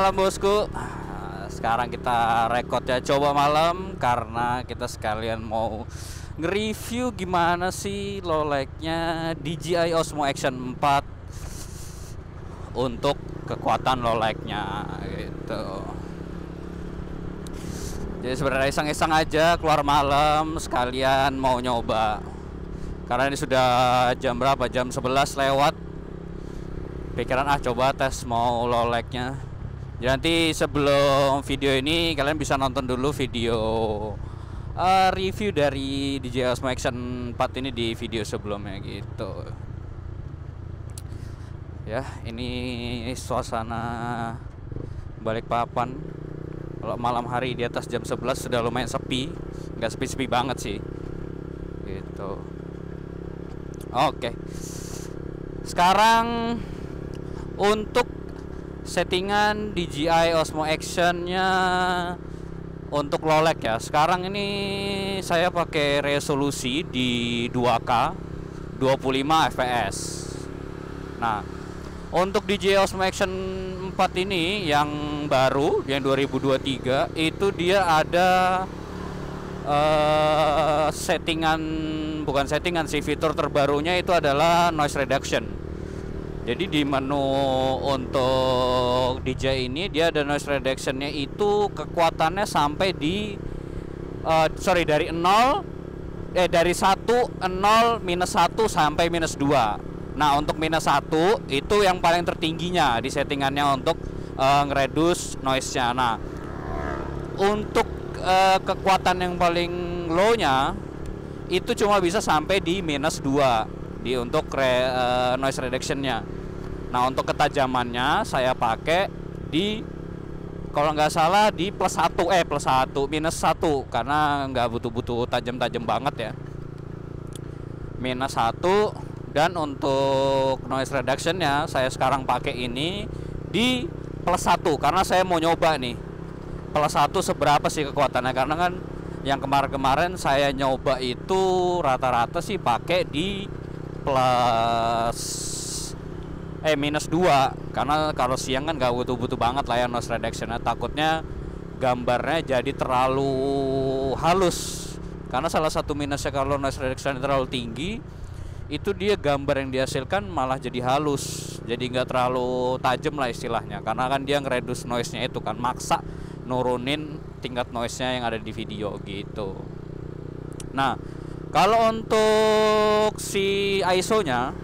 malam bosku. Sekarang kita record ya, coba malam, karena kita sekalian mau nge-review gimana sih low lag-nya DJI Osmo Action 4 untuk kekuatan low lag-nya gitu. Jadi sebenarnya iseng-iseng aja keluar malam sekalian mau nyoba. Karena ini sudah jam berapa? Jam 11 lewat. Pikiran coba tes mau low lag-nya. Jadi nanti sebelum video ini kalian bisa nonton dulu video review dari DJI Osmo Action 4 ini di video sebelumnya gitu. Ya, ini suasana Balikpapan. Kalau malam hari di atas jam 11 sudah lumayan sepi. Nggak sepi-sepi banget sih gitu. Oke. Sekarang untuk settingan DJI Osmo Action-nya untuk low lag ya. Sekarang ini saya pakai resolusi di 2K 25 fps. Nah, untuk DJI Osmo Action 4 ini yang baru, yang 2023, itu dia ada bukan settingan sih, fitur terbarunya itu adalah noise reduction. Jadi di menu untuk DJI ini dia ada noise reductionnya, itu kekuatannya sampai di dari 1 minus 1 sampai minus 2. Nah, untuk minus 1 itu yang paling tertingginya di settingannya untuk ngereduce noise-nya. Nah, untuk kekuatan yang paling low-nya itu cuma bisa sampai di minus 2 di untuk noise reduction-nya. Nah, untuk ketajamannya saya pakai di, kalau nggak salah, di plus 1 minus 1, karena nggak butuh tajam-tajam banget ya. Minus 1. Dan untuk noise reduction-nya saya sekarang pakai ini di plus 1, karena saya mau nyoba nih plus 1 seberapa sih kekuatannya. Karena kan yang kemarin-kemarin saya nyoba itu rata-rata sih pakai di minus 2, karena kalau siang kan gak butuh banget lah ya noise reduction-nya. Takutnya gambarnya jadi terlalu halus, karena salah satu minusnya kalau noise reduction terlalu tinggi itu dia gambar yang dihasilkan malah jadi halus, jadi nggak terlalu tajam lah istilahnya, karena kan dia ngereduce noise-nya itu kan, maksa nurunin tingkat noise-nya yang ada di video gitu. Nah, kalau untuk si ISO-nya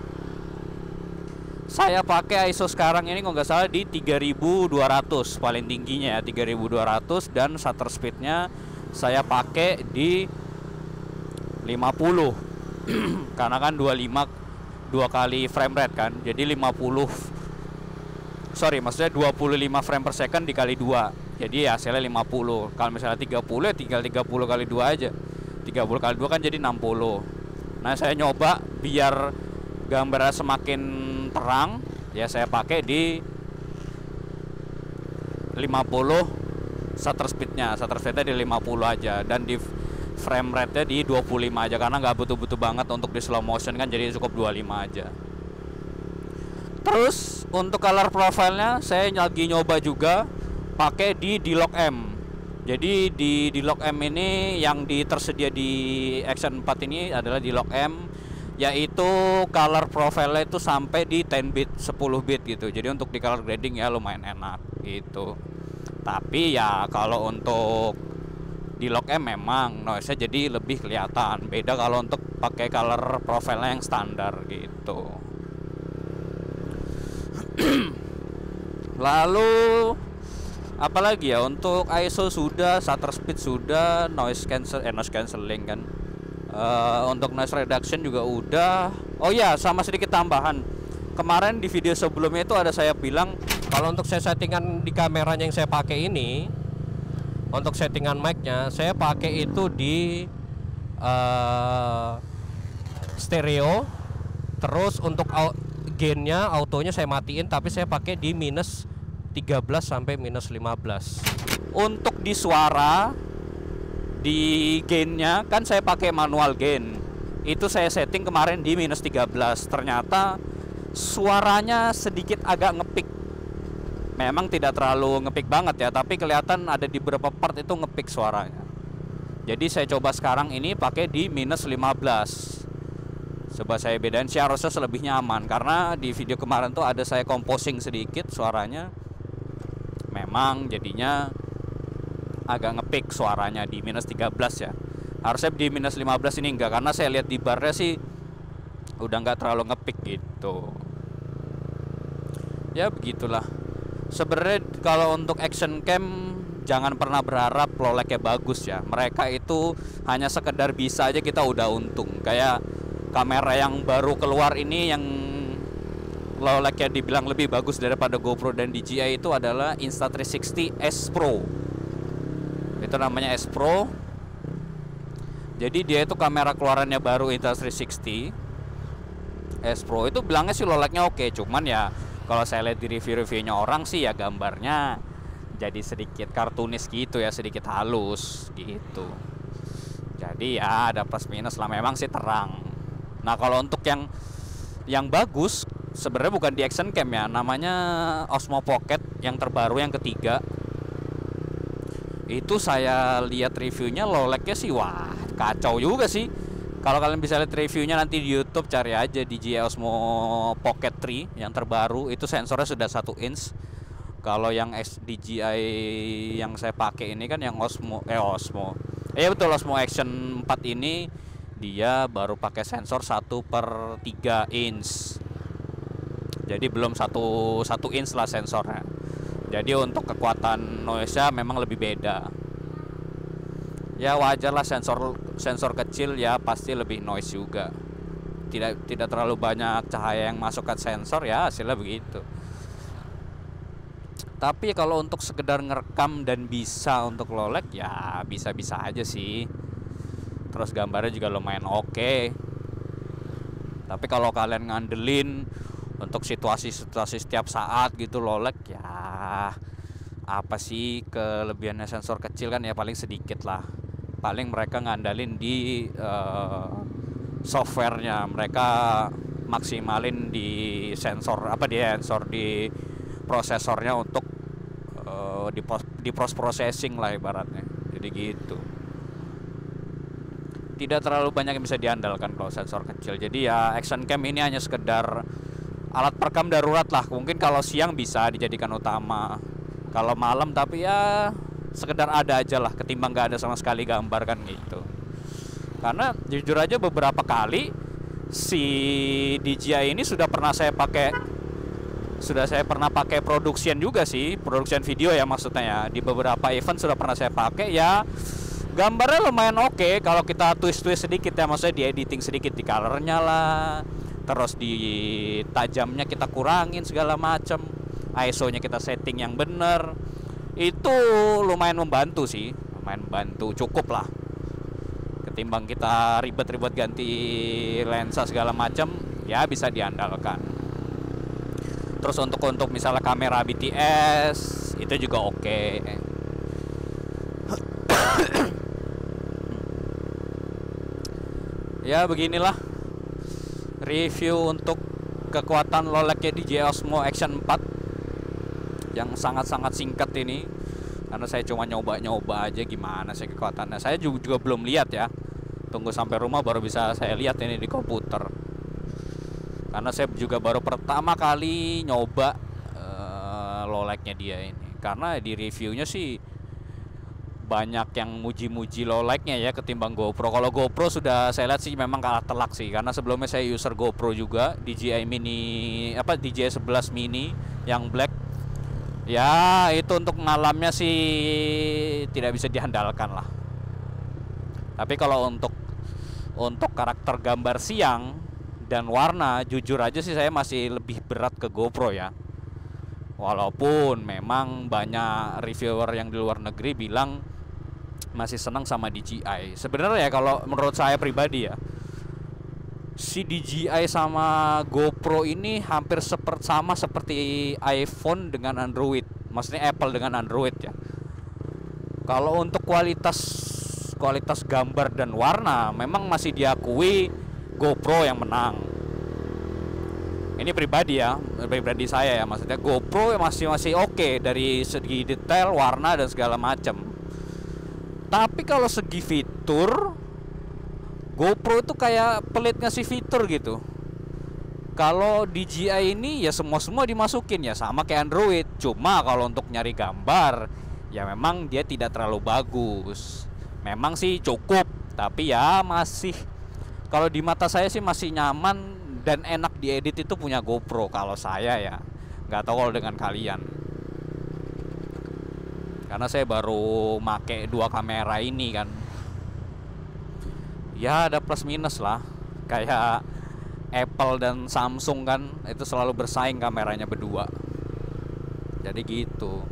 saya pakai ISO sekarang ini kalau nggak salah di 3200 paling tingginya ya, 3200, dan shutter speed-nya saya pakai di 50. Karena kan 2 kali frame rate kan, jadi 25 frame per second dikali 2, jadi hasilnya 50. Kalau misalnya 30 ya tinggal 30 kali 2 aja, 30 kali 2 kan jadi 60. Nah, saya nyoba biar gambarnya semakin terang ya, saya pakai di 50 shutter speednya di 50 aja, dan di frame rate-nya di 25 aja, karena nggak butuh banget untuk di slow motion kan, jadi cukup 25 aja. Terus untuk color profile-nya saya lagi nyoba juga pakai di D-Log M. Jadi di D-Log M ini yang tersedia di Action 4 ini adalah D-Log M, yaitu color profile-nya itu sampai di 10 bit, 10 bit gitu. Jadi untuk di color grading ya lumayan enak gitu. Tapi ya kalau untuk di log M memang noise-nya jadi lebih kelihatan. Beda kalau untuk pakai color profile yang standar gitu. Lalu apalagi ya, untuk ISO sudah, shutter speed sudah, noise cancelling kan. Untuk noise reduction juga udah. Oh ya, sama sedikit tambahan. Kemarin di video sebelumnya itu ada saya bilang kalau untuk saya settingan di kameranya yang saya pakai ini, untuk settingan mic-nya saya pakai itu di stereo. Terus untuk gain-nya, autonya saya matiin, tapi saya pakai di minus 13 sampai minus 15. Untuk di suara, di gain-nya kan saya pakai manual gain. Itu saya setting kemarin di minus 13. Ternyata suaranya sedikit agak ngepick. memang tidak terlalu ngepick banget ya, tapi kelihatan ada di beberapa part itu ngepick suaranya. Jadi saya coba sekarang ini pakai di minus 15. Coba saya bedain sih, harusnya selebihnya aman. Karena di video kemarin tuh ada saya composing sedikit suaranya, memang jadinya agak ngepick suaranya di minus 13 ya. Harusnya di minus 15 ini enggak, karena saya lihat di barnya sih udah nggak terlalu ngepick gitu. Ya begitulah. Sebenarnya kalau untuk action cam jangan pernah berharap low lag-nya bagus ya. Mereka itu hanya sekedar bisa aja kita udah untung. Kayak kamera yang baru keluar ini yang low lag-nya dibilang lebih bagus daripada GoPro dan DJI itu adalah Insta360 S Pro. Itu namanya S Pro. Jadi dia itu kamera keluarannya baru Insta360 S Pro. Itu bilangnya sih low lag-nya oke, cuman ya kalau saya lihat di review-reviewnya orang sih ya gambarnya jadi sedikit kartunis gitu ya, sedikit halus gitu. Jadi ya ada plus minus lah, memang sih terang. Nah kalau untuk yang bagus sebenarnya bukan di action cam ya, namanya Osmo Pocket yang terbaru yang ketiga. Itu saya lihat reviewnya low lag-nya sih wah kacau juga sih. Kalau kalian bisa lihat reviewnya nanti di YouTube, cari aja DJI Osmo Pocket 3 yang terbaru, itu sensornya sudah 1 inch. Kalau yang DJI yang saya pakai ini kan yang Osmo betul, Osmo Action 4 ini dia baru pakai sensor 1/3 inch. Jadi belum 1 inch lah sensornya. Jadi untuk kekuatan noise-nya memang lebih beda. Ya wajar lah, sensor kecil ya pasti lebih noise juga. Tidak terlalu banyak cahaya yang masuk ke sensor ya hasilnya begitu. Tapi kalau untuk sekedar ngerekam dan bisa untuk low lag ya bisa-bisa aja sih. Terus gambarnya juga lumayan oke. Tapi kalau kalian ngandelin untuk situasi-situasi setiap saat gitu low lag ya apa sih kelebihannya sensor kecil kan ya paling sedikit lah. Paling mereka ngandalin di softwarenya, mereka maksimalin di di prosesornya untuk di post processing lah ibaratnya. Jadi gitu. Tidak terlalu banyak yang bisa diandalkan kalau sensor kecil. Jadi ya action cam ini hanya sekedar alat perekam darurat lah. Mungkin kalau siang bisa dijadikan utama, kalau malam tapi ya sekedar ada aja lah, ketimbang gak ada sama sekali gambar kan gitu. Karena jujur aja beberapa kali si DJI ini sudah saya pernah pakai production juga sih, production video ya maksudnya ya. Di beberapa event sudah pernah saya pakai ya. Gambarnya lumayan oke kalau kita twist sedikit ya, maksudnya di editing sedikit di colornya lah. Terus di tajamnya kita kurangin segala macam. ISO-nya kita setting yang bener. Itu lumayan membantu sih, lumayan membantu, cukup lah. Ketimbang kita ribet-ribet ganti lensa segala macam, ya bisa diandalkan. Terus untuk misalnya kamera BTS itu juga oke. Ya beginilah review untuk kekuatan low lag-nya DJI Osmo Action 4 yang sangat-sangat singkat ini, karena saya cuma nyoba aja gimana sih kekuatannya. Saya juga belum lihat ya, tunggu sampai rumah baru bisa saya lihat ini di komputer, karena saya juga baru pertama kali nyoba low lag-nya dia ini. Karena di reviewnya sih banyak yang muji-muji low lag-nya ya ketimbang GoPro. Kalau GoPro sudah saya lihat sih memang kalah telak sih, karena sebelumnya saya user GoPro juga, DJI 11 mini yang black. Ya itu untuk ngalamnya sih tidak bisa diandalkan lah. Tapi kalau untuk karakter gambar siang dan warna, jujur aja sih saya masih lebih berat ke GoPro ya. Walaupun memang banyak reviewer yang di luar negeri bilang masih senang sama DJI. Sebenarnya ya kalau menurut saya pribadi ya, si DJI sama GoPro ini hampir sama seperti iPhone dengan Android. Maksudnya Apple dengan Android ya. Kalau untuk kualitas gambar dan warna memang masih diakui GoPro yang menang. Ini pribadi ya, pribadi saya ya, maksudnya GoPro ya masih oke dari segi detail, warna dan segala macam. Tapi kalau segi fitur, GoPro itu kayak pelit ngasih fitur gitu. Kalau DJI ini ya semua dimasukin ya, sama kayak Android. Cuma kalau untuk nyari gambar ya memang dia tidak terlalu bagus. Memang sih cukup, tapi ya masih, kalau di mata saya sih masih nyaman dan enak diedit itu punya GoPro kalau saya ya. Nggak tahu kalau dengan kalian. Karena saya baru make 2 kamera ini kan. Ya ada plus minus lah. Kayak Apple dan Samsung kan itu selalu bersaing kameranya berdua. Jadi gitu.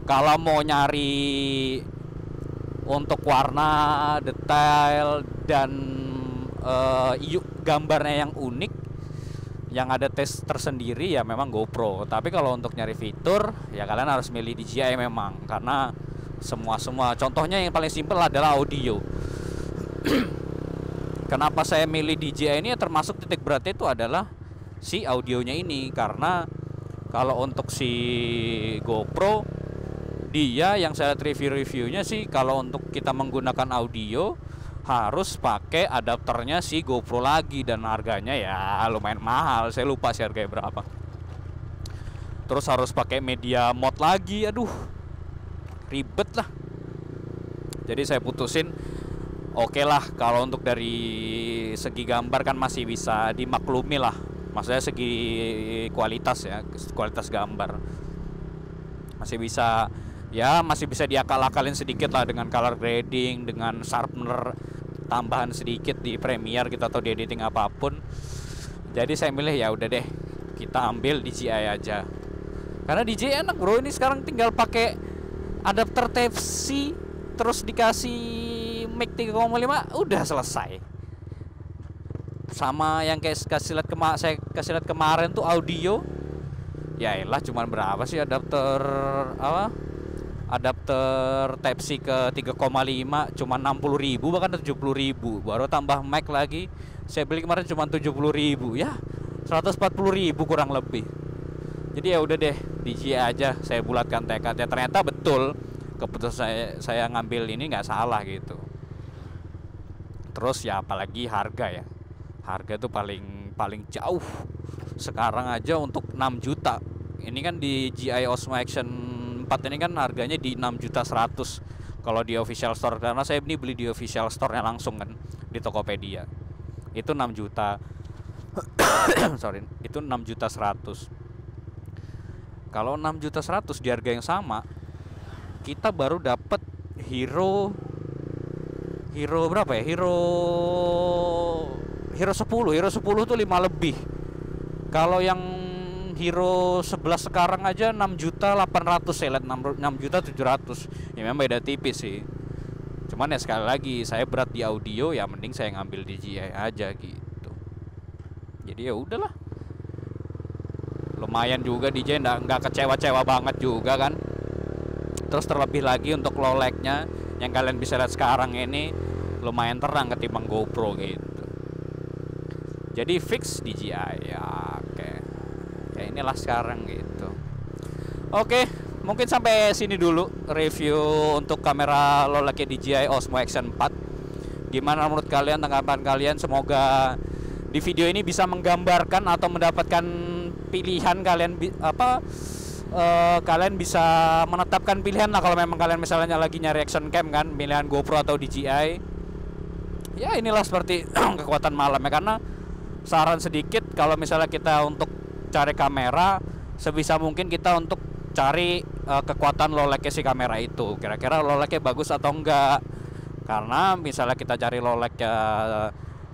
Kalau mau nyari untuk warna, detail dan gambarnya yang unik, yang ada tes tersendiri ya memang GoPro. Tapi kalau untuk nyari fitur ya kalian harus milih DJI memang, karena semua contohnya yang paling simpel adalah audio. Kenapa saya milih DJI ini ya, termasuk titik beratnya itu adalah si audionya ini. Karena kalau untuk si GoPro, dia yang saya lihat review-reviewnya sih, kalau untuk kita menggunakan audio harus pakai adapternya si GoPro lagi, dan harganya ya lumayan mahal. Saya lupa sih harganya berapa. Terus harus pakai media mode lagi, aduh ribet lah. Jadi saya putusin, oke lah, kalau untuk dari segi gambar kan masih bisa dimaklumi lah. Maksudnya segi kualitas ya, kualitas gambar masih bisa ya, masih bisa diakal-akalin sedikit lah dengan color grading, dengan sharpener tambahan sedikit di Premiere gitu atau di editing apapun. Jadi saya milih ya udah deh, kita ambil DJI aja. Karena DJI enak bro, ini sekarang tinggal pakai adapter Type-C terus dikasih mic 3,5 udah selesai. Sama yang kayak saya kasih lihat kemarin tuh audio. Ya elah, cuman berapa sih adapter adapter Type-C ke 3,5 cuma 60.000 bahkan 70.000, baru tambah mic lagi. Saya beli kemarin cuma 70.000 ya, 140.000 kurang lebih. Jadi ya udah deh, DJI aja. Saya bulatkan tekadnya, ternyata betul keputusan saya ngambil ini nggak salah gitu. Terus ya apalagi harga ya, harga tuh paling jauh sekarang aja untuk 6 juta. Ini kan di DJI Osmo Action 4 ini kan harganya di 6.100.000 kalau di official store, karena saya ini beli di official store-nya langsung kan di Tokopedia. Itu 6 juta. Sorry, itu 6.100.000. Kalau 6.100.000 di harga yang sama, kita baru dapat Hero berapa ya? Hero 10 tuh 5 lebih. Kalau yang Hero 11 sekarang aja 6.800.000, saya lihat 6.700.000. Ya memang beda tipis sih. Cuman ya sekali lagi, saya berat di audio, ya mending saya ngambil DJI aja gitu. Jadi ya udahlah. Lumayan juga DJI, nggak kecewa-cewa banget juga kan. Terus terlebih lagi untuk low lag-nya yang kalian bisa lihat sekarang ini lumayan terang ketimbang GoPro gitu. Jadi fix DJI ya. Ya inilah sekarang gitu. Oke, mungkin sampai sini dulu review untuk kamera low lag DJI Osmo Action 4. Gimana menurut kalian, tanggapan kalian? Semoga di video ini bisa menggambarkan atau mendapatkan pilihan kalian, kalian bisa menetapkan pilihan lah kalau memang kalian misalnya lagi nyari action cam kan, pilihan GoPro atau DJI. Ya inilah seperti kekuatan malam ya. Karena saran sedikit, kalau misalnya kita untuk cari kamera, sebisa mungkin kita untuk cari kekuatan low lag si kamera itu, kira-kira low lag-nya bagus atau enggak. Karena misalnya kita cari low lag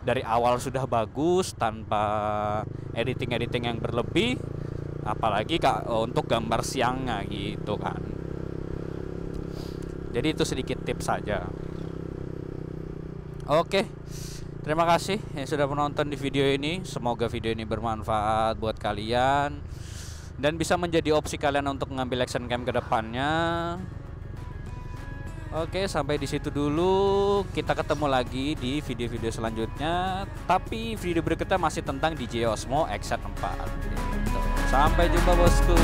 dari awal sudah bagus tanpa editing yang berlebih, apalagi untuk gambar siangnya gitu kan. Jadi itu sedikit tips saja. Oke, terima kasih yang sudah menonton di video ini. Semoga video ini bermanfaat buat kalian dan bisa menjadi opsi kalian untuk mengambil action cam ke depannya. Oke, sampai di situ dulu. Kita ketemu lagi di video-video selanjutnya. Tapi video berikutnya masih tentang DJ Osmo XZ4. Gitu. Sampai jumpa bosku.